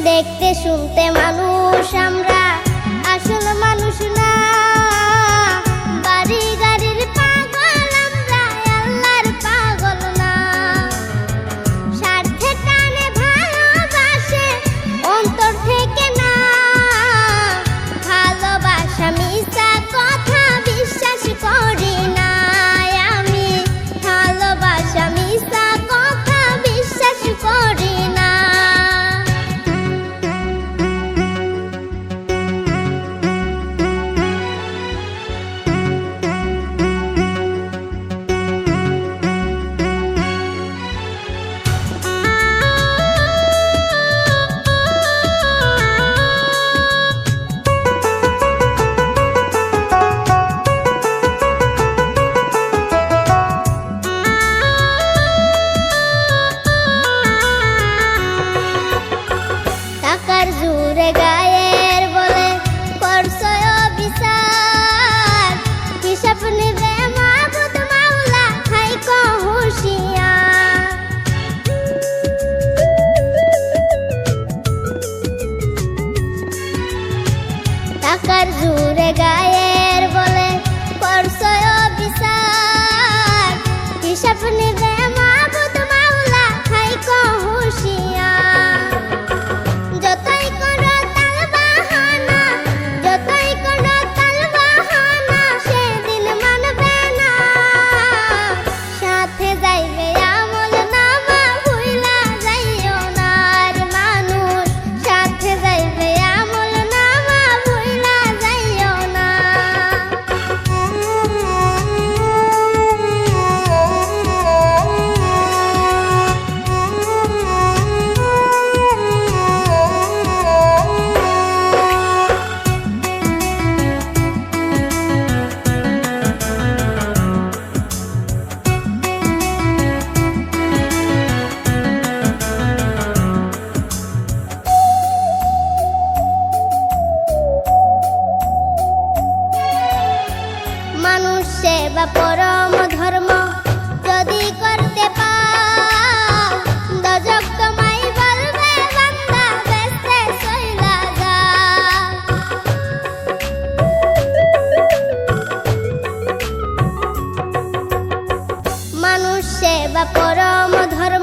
দেখতে শুনতে মানুষ আমরা, আসল মানুষ না। বাড়ি গাড়ির পাগল আমরা, আল্লাহর পাগল না। স্বার্থে টানে ভালোবাসে অন্তর থেকে না। ভালোবাসা মিছা কথা বিশ্বাস করি না আমি। ভালোবাসা মিছা কথা বিশ্বাস করি না। টাকার জোরে গায়ের বলে করছো বিচার। হিসাব নিবে মাবুদ মাওলা, থাইকো হুঁশিয়ার। টাকার জোরে গায়ের বলে করছো বিচার। হিসাব নিবে মাবুদ মাওলা, থাইকো হুঁশিয়ার। যতই করো তালবাহানা, যতই করো তালবাহানা, সেদিন মানবে না। সাথে যাইবে আমল নামা, ভুইলা যাইও না আর মানুষ। সাথে যাইবে আমল নামা, ভুইলা যাইও না। মানুষ সেবা পরম ধর্ম যদি করতে পাও, দজক তোমায় বলবে বান্দা বেস্তে চইলা যাও। মানুষ সেবা পরম ধর্ম